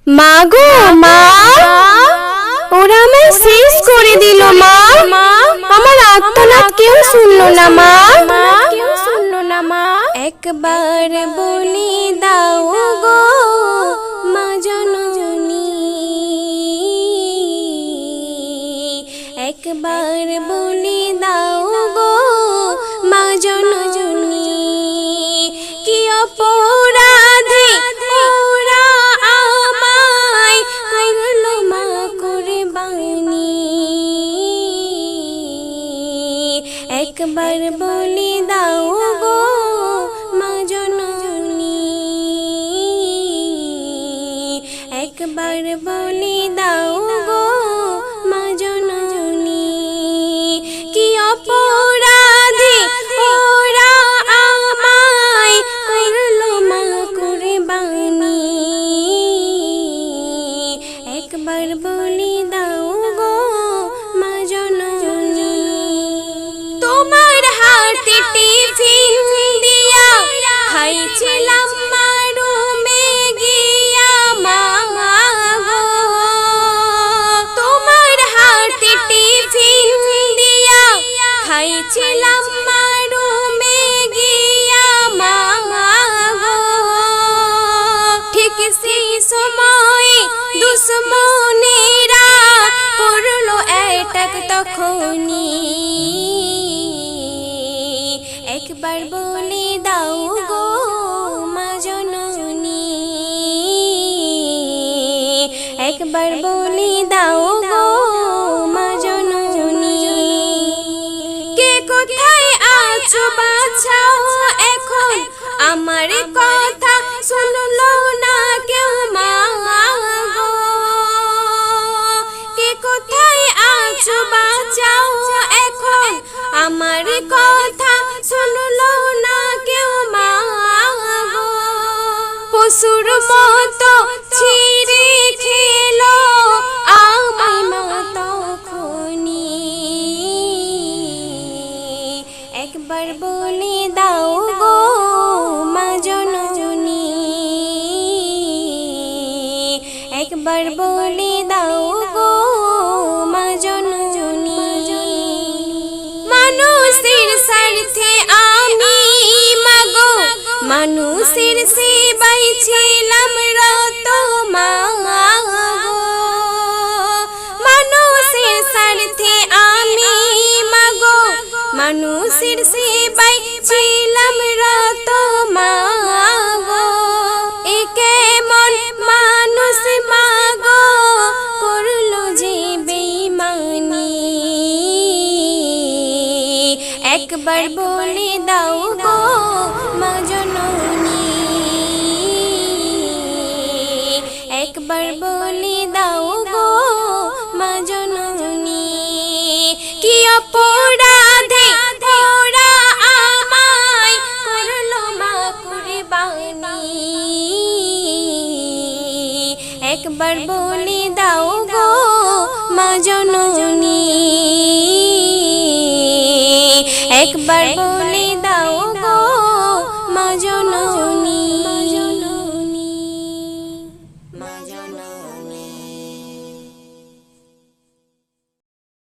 মা গো মা, ওরা আমায় শেষ করে দিল মা। আমার আর্তনাদ কেউ শুনলো না মা। একবার বলি দাও গো মা জননী, একবার বলি দাও গো মা জননী, কি অপরাধে ওরা আমায় করলো মা কুরবানি। একবার বলি দাও গো মা জননী, একবার বলি দাও গো মা জননী, কি অপরাধে ওরা আমায় করলো মা কুরবানি। একবার বলি দাও গো মা জননী। তোমার হাতে টিফিন দিয়া খাইছিলাম মা রুমে গিয়া মা গো। তোমার হাতে টিফিন দিয়া খাইছিলাম মা রুমে গিয়া মা গো। ঠিক সেই সময়ে দুশ্মনেরা করলো অ্যাটাক তখনই। একবার বলে দাও গো মা জননী, একবার বলে দাও গো মা জননী, কে কোথায় আছো বাঁচাও এখন, আমার কথা শুনলো না কেউ মা গো। কে কোথায় আছো বাঁচাও এখন, আমার কথা শুনলো না কেউ মা গো। পশুর মতো ছিঁড়ে খেলো আমায় মা তখনই। একবার বলে দাও গো মা জননী, একবার বলে দাও গো মা জননী। মানুষের স্বার্থে আমি মা গো মানুষের সেবায় ছিলাম রত মা গো। মানুষের স্বার্থে আমি মা গো মানুষের সেবায় ছিলাম রত মা গো। এ কেমন মানুষ মা গো করলো যে বেঈমানি। একবার বলে দাও গো মা জননী, একবার বলে দাও গো মা জননী, কি অপরাধে ওরা আমায় করলো মা কুরবানি। একবার বলে দাও গো মা জননী, একবার বলে